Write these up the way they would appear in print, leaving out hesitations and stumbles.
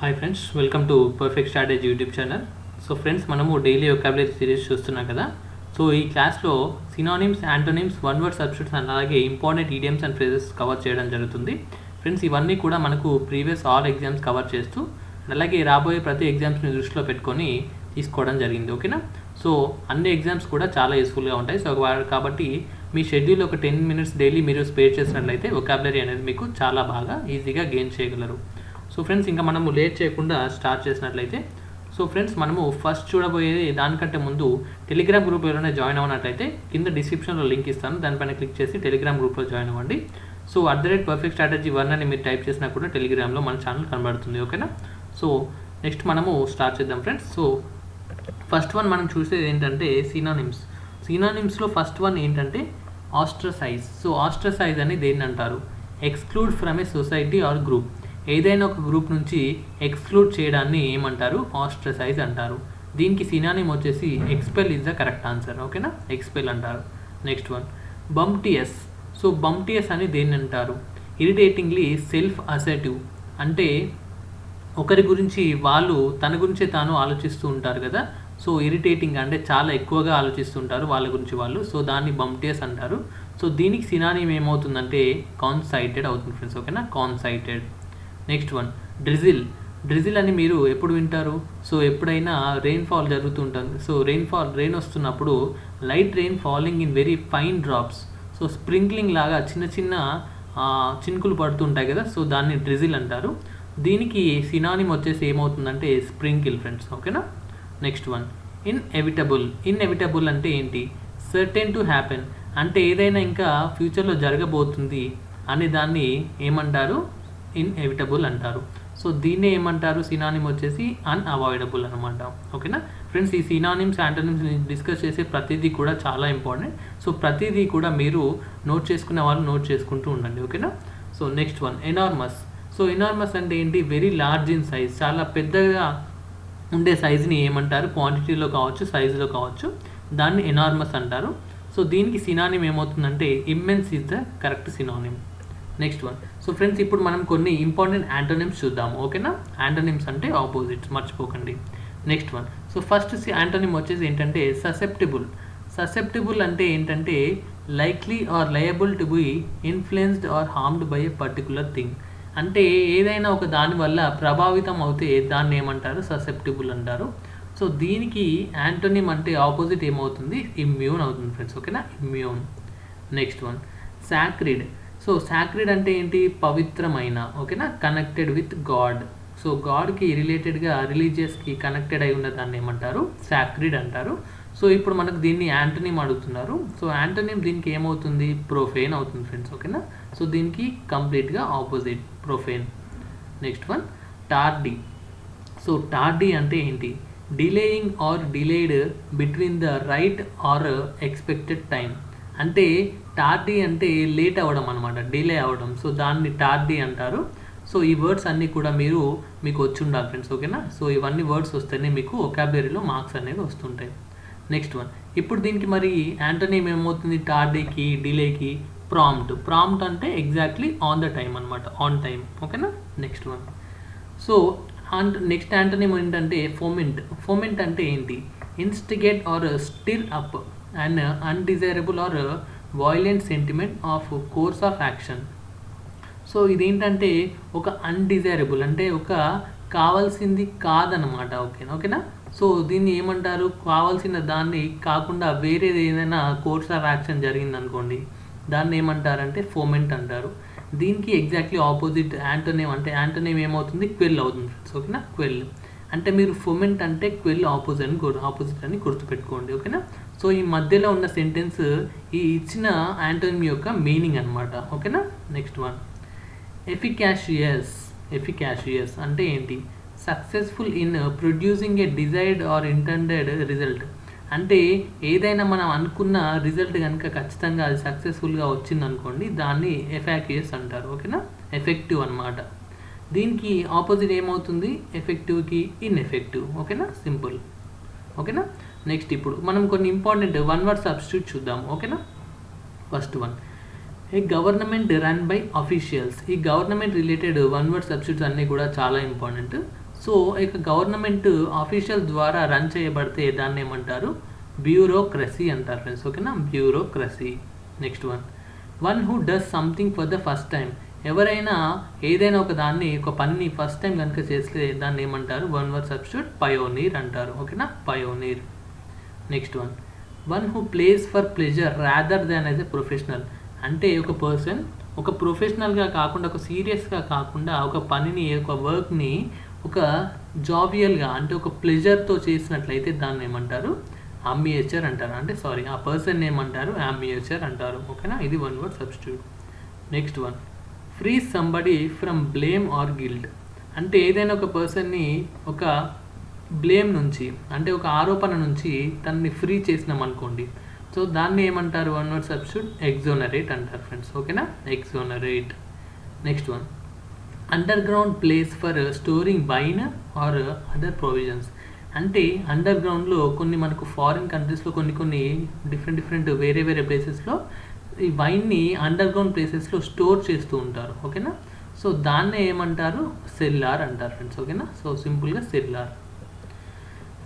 Hi friends, welcome to perfect strategy YouTube channel. So friends, మనము daily vocabulary series చూస్తున్నాం కదా. So ఈ క్లాస్లో synonyms, antonyms, one word substitutes అలాగే important idioms and phrases cover చేయడం జరుగుతుంది. ఫ్రెండ్స్, ఇవన్నీ కూడా మనకు ప్రీవియస్ ఆల్ ఎగ్జామ్స్ కవర్ చేస్తూ అలాగే రాబోయే ప్రతి ఎగ్జామ్స్ని దృష్టిలో పెట్టుకొని తీసుకోవడం జరిగింది. ఓకేనా? సో అన్ని ఎగ్జామ్స్ కూడా చాలా యూస్ఫుల్గా ఉంటాయి. సో కాబట్టి మీ షెడ్యూల్ ఒక 10 minutes డైలీ మీరు స్పేర్ చేసినట్లయితే వొకాబులరీ అనేది మీకు చాలా బాగా ఈజీగా గెయిన్ చేయగలరు. సో ఫ్రెండ్స్, ఇంకా మనము లేట్ చేయకుండా స్టార్ట్ చేసినట్లయితే, సో ఫ్రెండ్స్, మనము ఫస్ట్ చూడబోయేది దానికంటే ముందు టెలిగ్రామ్ గ్రూప్ ఎవరైనా జాయిన్ అవ్వనట్లయితే కింద డిస్క్రిప్షన్లో లింక్ ఇస్తాను, దానిపైన క్లిక్ చేసి టెలిగ్రామ్ గ్రూప్లో జాయిన్ అవ్వండి. సో @perfect strategy 1 అని మీరు టైప్ చేసినా కూడా టెలిగ్రామ్లో మన ఛానల్ కనబడుతుంది. ఓకేనా? సో నెక్స్ట్ మనము స్టార్ట్ చేద్దాం ఫ్రెండ్స్. సో ఫస్ట్ వన్ మనం చూసేది ఏంటంటే సినానిమ్స్. సినానిమ్స్లో ఫస్ట్ వన్ ఏంటంటే ఆస్ట్రసైజ్. సో ఆస్ట్రసైజ్ అని దేన్ని అంటారు? Exclude from a society or group. ఏదైనా ఒక గ్రూప్ నుంచి ఎక్స్క్లూడ్ చేయడాన్ని ఏమంటారు? ఆస్ట్రసైజ్ అంటారు. దీనికి సినానిమ్ వచ్చేసి expel is the correct answer. ఓకేనా? ఎక్స్పెల్ అంటారు. Next one bumptious. So bumptious అని దేన్ని అంటారు? Irritatingly self assertive. అంటే ఒకరి గురించి వాళ్ళు తన గురించే తాను ఆలోచిస్తూ ఉంటారు కదా. సో ఇరిటేటింగ్ అంటే చాలా ఎక్కువగా ఆలోచిస్తుంటారు వాళ్ళ గురించి వాళ్ళు. సో దాన్ని బంప్టియస్ అంటారు. సో దీనికి సినానిమ్ ఏమవుతుందంటే కాన్సైటెడ్ అవుతుంది ఫ్రెండ్స్. ఓకేనా? Conceited. Next one drizzle. Drizzle అని మీరు ఎప్పుడు వింటారు? సో ఎప్పుడైనా రెయిన్ఫాల్ జరుగుతుంటుంది. సో రెయిన్ వస్తున్నప్పుడు light rain falling in very fine drops. So sprinkling లాగా చిన్న చిన్న చినుకులు పడుతుంటాయి కదా. సో దాన్ని డ్రిజిల్ అంటారు. దీనికి సినానిమ్ వచ్చేసి ఏమవుతుందంటే స్ప్రింకిల్ ఫ్రెండ్స్. ఓకేనా? Next one inevitable. ఇన్ఎవిటబుల్ అంటే ఏంటి? Certain to happen. అంటే ఏదైనా ఇంకా ఫ్యూచర్లో జరగబోతుంది అని దాన్ని ఏమంటారు? ఇన్ఎవిటబుల్ అంటారు. సో దీన్నే ఏమంటారు? సినానిమ్ వచ్చేసి అన్అవాయిడబుల్ అనమాట. ఓకేనా ఫ్రెండ్స్? ఈ సినానిమ్స్, యాంటోనిమ్స్ డిస్కస్ చేసే ప్రతిదీ కూడా చాలా ఇంపార్టెంట్. సో ప్రతిదీ కూడా మీరు నోట్ చేసుకునే వాళ్ళు నోట్ చేసుకుంటూ ఉండండి. ఓకేనా? So next one enormous. So enormous అంటే ఏంటి? Very large in size. చాలా పెద్దగా ఉండే సైజుని ఏమంటారు? క్వాంటిటీలో కావచ్చు, సైజులో కావచ్చు, దాన్ని ఎనార్మస్ అంటారు. సో దీనికి సినానిమ్ ఏమవుతుందంటే immense is the correct synonym. Next one. So friends, ఇప్పుడు మనం కొన్ని ఇంపార్టెంట్ యాంటోనిమ్స్ చూద్దాము. ఓకేనా? యాంటోనిమ్స్ అంటే ఆపోజిట్స్, మర్చిపోకండి. Next one. So first antonym వచ్చేసి ఏంటంటే ససెప్టిబుల్. ససెప్టిబుల్ అంటే ఏంటంటే likely or liable to be influenced or harmed by a particular thing. అంటే ఏదైనా ఒక దాని వల్ల ప్రభావితం అవుతే దాన్ని ఏమంటారు? ససెప్టిబుల్ అంటారు. సో దీనికి యాంటోనిమ్ అంటే ఆపోజిట్ ఏమవుతుంది? ఇమ్యూన్ అవుతుంది ఫ్రెండ్స్. ఓకేనా? Immune. Next one sacred. So sacred అంటే ఏంటి? పవిత్రమైన. ఓకేనా? Connected with God. సో గాడ్కి రిలేటెడ్గా, రిలీజియస్కి కనెక్టెడ్ అయి ఉన్న దాన్ని ఏమంటారు? సాక్రిడ్ అంటారు. సో ఇప్పుడు మనకు దీన్ని యాంటోనిమ్ అడుగుతున్నారు. సో యాంటోనిమ్ దీనికి ఏమవుతుంది? ప్రొఫేన్ అవుతుంది ఫ్రెండ్స్. ఓకేనా? సో దీనికి కంప్లీట్గా opposite profane. Next one tardy. So tardy అంటే ఏంటి? Delaying or delayed between the right or expected time. అంటే టార్డీ అంటే లేట్ అవ్వడం అనమాట, డిలే అవ్వడం. సో దాన్ని టార్డీ అంటారు. సో ఈ వర్డ్స్ అన్నీ కూడా మీకు వచ్చి ఉండాలి ఫ్రెండ్స్. ఓకేనా? సో ఇవన్నీ వర్డ్స్ వస్తేనే మీకు వొకాబులరీలో మార్క్స్ అనేది వస్తుంటాయి. Next one. ఇప్పుడు దీనికి మరి యాంటోనిమ్ ఏమవుతుంది? టార్డీకి, డిలేకి ప్రాంప్ట్. ప్రాంప్ట్ అంటే ఎగ్జాక్ట్లీ ఆన్ ద టైం అనమాట, ఆన్ టైం. ఓకేనా? Next one. So next antonym ఏంటంటే ఫోమెంట్. ఫోమెంట్ అంటే ఏంటి? Instigate or stir up and undesirable or violent sentiment of course of action. So ఇదేంటంటే ఒక అన్డిజైరబుల్ అంటే ఒక కావాల్సింది కాదనమాట. ఓకేనా? సో దీన్ని ఏమంటారు? కావాల్సిన దాన్ని కాకుండా వేరేది ఏదైనా కోర్స్ ఆఫ్ యాక్షన్ జరిగిందనుకోండి, దాన్ని ఏమంటారంటే ఫోమెంట్ అంటారు. దీనికి ఎగ్జాక్ట్లీ ఆపోజిట్ యాంటోనిమ్. అంటే యాంటోనిమ్ ఏమవుతుంది? క్వెల్ అవుతుంది ఫ్రెండ్స్. ఓకేనా? క్వెల్ అంటే మీరు ఫోమెంట్ అంటే క్వెల్ ఆపోజిట్ అని గుర్తుపెట్టుకోండి. ఓకేనా? సో ఈ మధ్యలో ఉన్న సెంటెన్స్ ఈ ఇచ్చిన యాంటోనిమ్ యొక్క మీనింగ్ అనమాట. ఓకేనా? Next one ఎఫికాషియస్. ఎఫికాషియస్ అంటే ఏంటి? Successful in producing a desired or intended result. అంటే ఏదైనా మనం అనుకున్న రిజల్ట్ కనుక ఖచ్చితంగా అది సక్సెస్ఫుల్గా వచ్చిందనుకోండి, దాన్ని ఎఫాక్యుయస్ అంటారు. ఓకేనా? ఎఫెక్టివ్ అనమాట. దీనికి ఆపోజిట్ ఏమవుతుంది? ఎఫెక్టివ్కి ఇన్ఎఫెక్టివ్. ఓకేనా? సింపుల్. ఓకేనా? నెక్స్ట్ ఇప్పుడు మనం కొన్ని ఇంపార్టెంట్ వన్ వర్డ్ సబ్స్టిట్యూట్ చూద్దాం. ఓకేనా? First one a government run by officials. ఈ government related one word substitutes అన్నీ కూడా చాలా ఇంపార్టెంట్. సో ఇక గవర్నమెంట్ ఆఫీషియల్ ద్వారా రన్ చేయబడితే దాన్ని ఏమంటారు? బ్యూరోక్రసీ అంటారు ఫ్రెండ్స్. ఓకేనా, bureaucracy. Next one who does something for the first time. ఎవరైనా ఏదైనా ఒక పనిని ఫస్ట్ టైం కనుక చేస్తే దాన్ని ఏమంటారు? వన్ వర్డ్ సబ్స్టిట్యూట్ పయోనీర్ అంటారు. ఓకేనా, pioneer. Next one who place for pleasure rather than as a professional. అంటే ఒక పర్సన్ ఒక ప్రొఫెషనల్గా కాకుండా, ఒక సీరియస్గా కాకుండా ఒక పనిని, ఒక వర్క్ని ఒక జాబియల్గా అంటే ఒక ప్లెజర్తో చేసినట్లయితే దాన్ని ఏమంటారు? అమ్యూచర్ అంటారు. అంటే ఆ పర్సన్ ఏమంటారు? అమ్యూచర్ అంటారు. ఓకేనా, ఇది one word substitute. Next free somebody from blame are guilt. అంటే ఏదైనా ఒక పర్సన్ని ఒక బ్లేమ్ నుంచి, అంటే ఒక ఆరోపణ నుంచి తనని ఫ్రీ చేసినాం అనుకోండి, సో దాన్ని ఏమంటారు? వన్ వర్డ్ సబ్స్టిట్యూట్ ఎగ్జోనరేట్ అంటారు ఫ్రెండ్స్. ఓకేనా, exonerate. Next under ground place for storing wine or other provisions. అంటే అండర్ గ్రౌండ్లో మనకు ఫారిన్ కంట్రీస్లో కొన్ని డిఫరెంట్ వేరే ప్లేసెస్లో ఈ వైన్ని అండర్ గ్రౌండ్ ప్లేసెస్లో స్టోర్ చేస్తూ ఉంటారు. ఓకేనా, సో దాన్నే ఏమంటారు? సెల్లార్ అంటారు ఫ్రెండ్స్. ఓకేనా, సో సింపుల్గా సెల్లార్.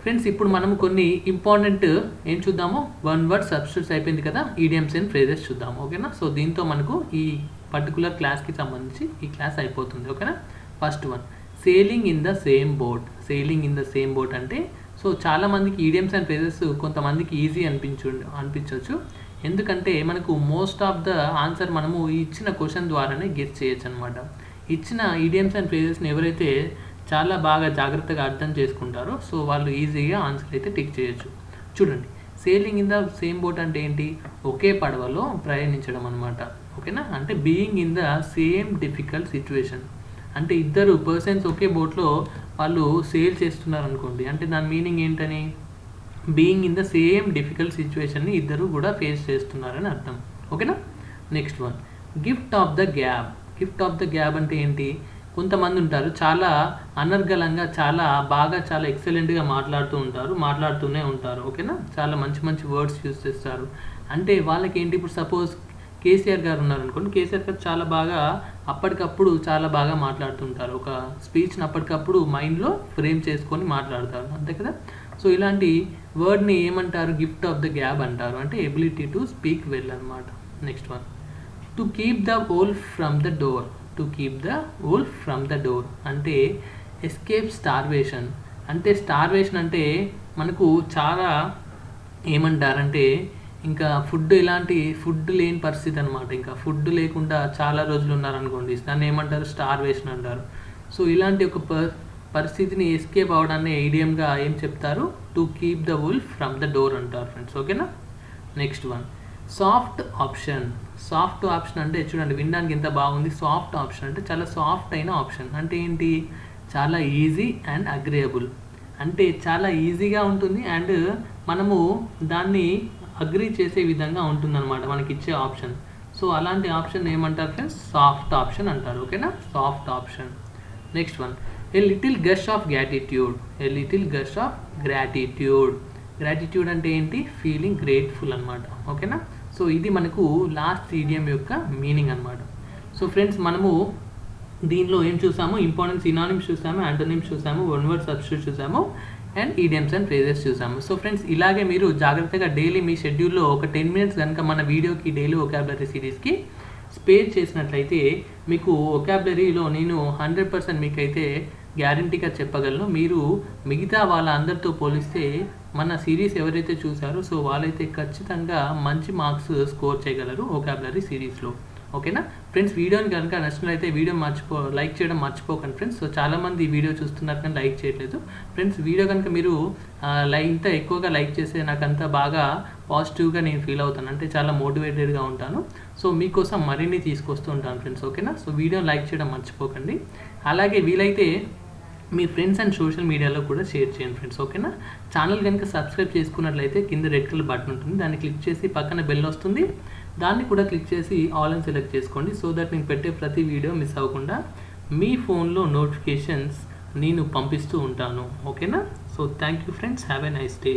ఫ్రెండ్స్, ఇప్పుడు మనం కొన్ని ఇంపార్టెంట్ ఏం చూద్దాము? వన్ వర్డ్ సబ్స్టిట్యూట్స్ అయిపోయింది కదా, ఈడియమ్స్ అండ్ ఫ్రేజెస్ చూద్దాము. ఓకేనా, సో దీంతో మనకు ఈ పర్టికులర్ క్లాస్కి సంబంధించి ఈ క్లాస్ అయిపోతుంది. ఓకేనా, first selling in the same boat. Selling in the same boat అంటే సో చాలామందికి ఈడియమ్స్ అండ్ ఫ్రేజెస్ కొంతమందికి ఈజీ అనిపించవచ్చు. ఎందుకంటే మనకు మోస్ట్ ఆఫ్ ద ఆన్సర్ మనము ఇచ్చిన క్వశ్చన్ ద్వారానే గెస్ చేయొచ్చు అనమాట. ఇచ్చిన ఈడియమ్స్ అండ్ ఫ్రేజెస్ని ఎవరైతే చాలా బాగా జాగ్రత్తగా అర్థం చేసుకుంటారో సో వాళ్ళు ఈజీగా ఆన్సర్ అయితే టిక్ చేయొచ్చు. చూడండి, selling in the same boat అంటే ఏంటి? ఒకే పడవలో ప్రయాణించడం అనమాట. ఓకేనా, అంటే being in the same difficult situation. అంటే ఇద్దరు పర్సన్స్ ఒకే బోట్లో వాళ్ళు సేల్ చేస్తున్నారు అనుకోండి, అంటే దాని మీనింగ్ ఏంటని? Being in the same difficult సిచ్యువేషన్ని ఇద్దరు కూడా ఫేస్ చేస్తున్నారని అర్థం. ఓకేనా, next gift of the gab. Gift of the gab అంటే ఏంటి? కొంతమంది ఉంటారు చాలా అనర్గళంగా, చాలా ఎక్సలెంట్గా మాట్లాడుతూనే ఉంటారు. ఓకేనా, చాలా మంచి వర్డ్స్ యూజ్ చేస్తారు. అంటే వాళ్ళకి ఏంటి? ఇప్పుడు సపోజ్ కేసీఆర్ గారు ఉన్నారనుకోండి, కేసీఆర్ గారు చాలా బాగా అప్పటికప్పుడు చాలా బాగా మాట్లాడుతుంటారు. ఒక స్పీచ్ని అప్పటికప్పుడు మైండ్లో ఫ్రేమ్ చేసుకొని మాట్లాడతారు, అంతే కదా. సో ఇలాంటి వర్డ్ని ఏమంటారు? గిఫ్ట్ ఆఫ్ ద గ్యాబ్ అంటారు. అంటే ఎబిలిటీ టు స్పీక్ వెల్ అనమాట. Next to keep the wolf from the door. To keep the wolf from the door అంటే ఎస్కేప్ స్టార్వేషన్. అంటే స్టార్వేషన్ అంటే మనకు చాలా ఏమంటారంటే ఇంకా ఫుడ్ లేని పరిస్థితి అనమాట. ఇంకా ఫుడ్ లేకుండా చాలా రోజులు ఉన్నారనుకోండి, దాన్ని ఏమంటారు? స్టార్వేషన్ అంటారు. సో ఇలాంటి ఒక పరిస్థితిని ఎస్కేప్ అవడాన్ని ఐడియంగా ఏం చెప్తారు? To keep the wolf from the door అంటారు ఫ్రెండ్స్. ఓకేనా, next soft option. Soft option అంటే చూడండి, వినడానికి ఎంత బాగుంది. సాఫ్ట్ ఆప్షన్ అంటే చాలా సాఫ్ట్ అయిన ఆప్షన్. అంటే ఏంటి? చాలా ఈజీ అండ్ అగ్రియబుల్. అంటే చాలా ఈజీగా ఉంటుంది అండ్ మనము దాన్ని అగ్రీ చేసే విధంగా ఉంటుందన్నమాట మనకి ఇచ్చే ఆప్షన్. సో అలాంటి ఆప్షన్ ఏమంటారు ఫ్రెండ్స్? సాఫ్ట్ ఆప్షన్ అంటారు. ఓకేనా, soft option. Next a little gush of gratitude. A little gush of gratitude. Gratitude అంటే ఏంటి? ఫీలింగ్ గ్రేట్ఫుల్ అనమాట. ఓకేనా, సో ఇది మనకు లాస్ట్ ఈడియం యొక్క మీనింగ్ అనమాట. సో ఫ్రెండ్స్, మనము దీనిలో ఏం చూసాము? ఇంపార్టెంట్ సినానిమ్స్ చూసాము, యాంటోనిమ్స్ చూసాము, వన్ వర్డ్ సబ్స్టిట్యూట్ చూసాము అండ్ ఈడియమ్స్ అండ్ ఫ్రేజెస్ చూసాము. సో ఫ్రెండ్స్, ఇలాగే మీరు జాగ్రత్తగా డైలీ మీ షెడ్యూల్లో ఒక 10 minutes కనుక మన వీడియోకి డైలీ వొకాబులరీ సిరీస్కి స్పేర్ చేసినట్లయితే మీకు వొకాబులరీలో నేను 100% మీకైతే గ్యారంటీగా చెప్పగలను. మీరు మిగతా వాళ్ళ అందరితో పోలిస్తే మన సిరీస్ ఎవరైతే చూసారో సో వాళ్ళైతే ఖచ్చితంగా మంచి మార్క్స్ స్కోర్ చేయగలరు వొకాబులరీ సిరీస్లో. ఓకేనా ఫ్రెండ్స్, వీడియోని కనుక నచ్చినట్లయితే వీడియో లైక్ చేయడం మర్చిపోకండి ఫ్రెండ్స్. సో చాలామంది ఈ వీడియో చూస్తున్నారు కానీ లైక్ చేయట్లేదు ఫ్రెండ్స్. వీడియో కనుక మీరు ఇంత ఎక్కువగా లైక్ చేస్తే నాకు అంత బాగా పాజిటివ్గా నేను ఫీల్ అవుతాను, అంటే చాలా మోటివేటెడ్గా ఉంటాను. సో మీకోసం మరిన్ని తీసుకొస్తూ ఉంటాను ఫ్రెండ్స్. ఓకేనా, సో వీడియోని లైక్ చేయడం మర్చిపోకండి. అలాగే వీలైతే మీ ఫ్రెండ్స్ అండ్ సోషల్ మీడియాలో కూడా షేర్ చేయండి ఫ్రెండ్స్. ఓకేనా, ఛానల్ కనుక సబ్స్క్రైబ్ చేసుకున్నట్లయితే కింద రెడ్ కలర్ బటన్ ఉంటుంది, దాన్ని క్లిక్ చేసి పక్కన బెల్ వస్తుంది, దాన్ని కూడా క్లిక్ చేసి ఆల్ అని సెలెక్ట్ చేసుకోండి. సో దట్ నేను పెట్టే ప్రతి వీడియో మిస్ అవ్వకుండా మీ ఫోన్లో నోటిఫికేషన్స్ నేను పంపిస్తూ ఉంటాను. ఓకేనా, so thank you friends, have a nice day.